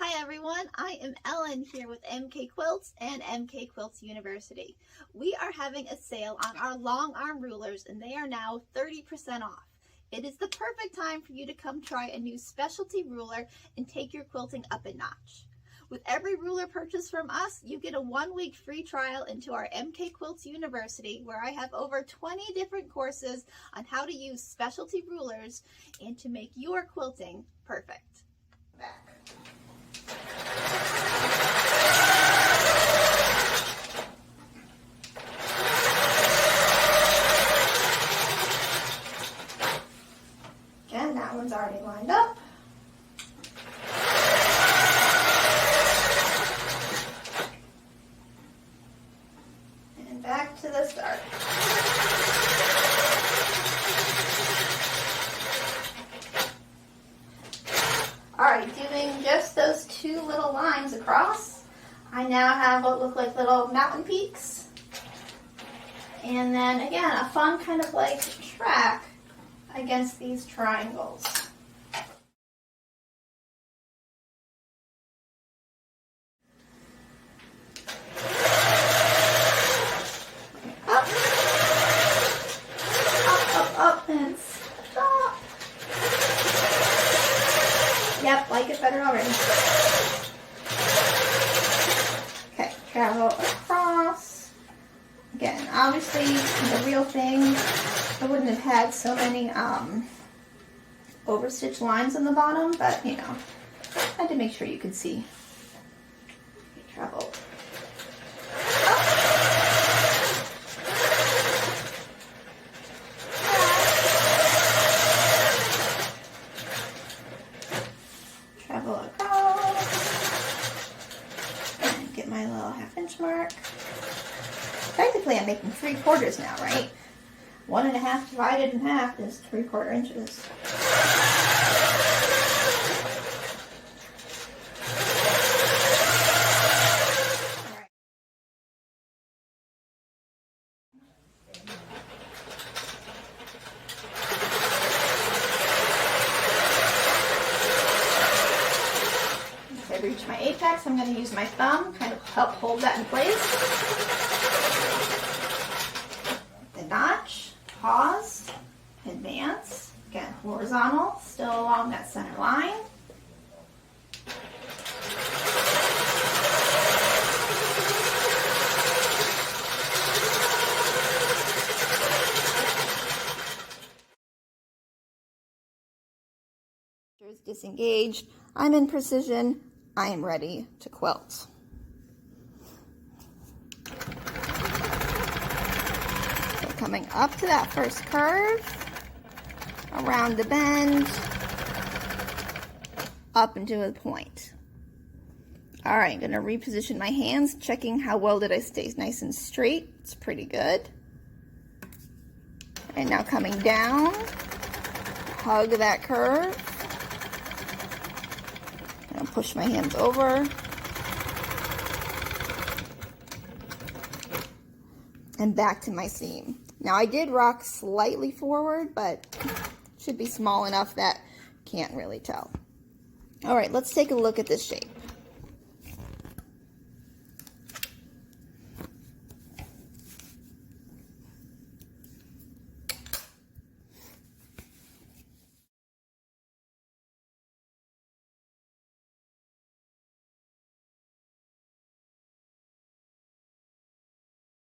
Hi everyone, I am Ellen here with MK Quilts and MK Quilts University. We are having a sale on our long arm rulers and they are now 30% off. It is the perfect time for you to come try a new specialty ruler and take your quilting up a notch. With every ruler purchase from us, you get a 1-week free trial into our MK Quilts University, where I have over 20 different courses on how to use specialty rulers and to make your quilting perfect. Back. Again, that one's already lined up. And back to the start. Alright, doing just those two little lines across, I now have what look like little mountain peaks. And then again, a fun kind of like track against these triangles. Up, up, and stop. Yep, like it better already. Okay, travel across. Again, obviously, the real thing, I wouldn't have had so many overstitched lines on the bottom, but you know, I had to make sure you could see. Okay, travel. Travel across. And get my little 1/2 inch mark. Technically, I'm making 3/4 now, right? 1.5 divided in half is 3/4 inches. Once I reach my apex, I'm going to use my thumb, kind of help hold that in place. Notch, pause, advance, again horizontal, still along that center line. Disengaged, I'm in precision, I am ready to quilt. Coming up to that first curve, around the bend, up into a point. All right, I'm gonna reposition my hands, checking how well did I stay nice and straight. It's pretty good. And now coming down, hug that curve. Gonna push my hands over. And back to my seam. Now I did rock slightly forward, but should be small enough that can't really tell. All right, let's take a look at this shape.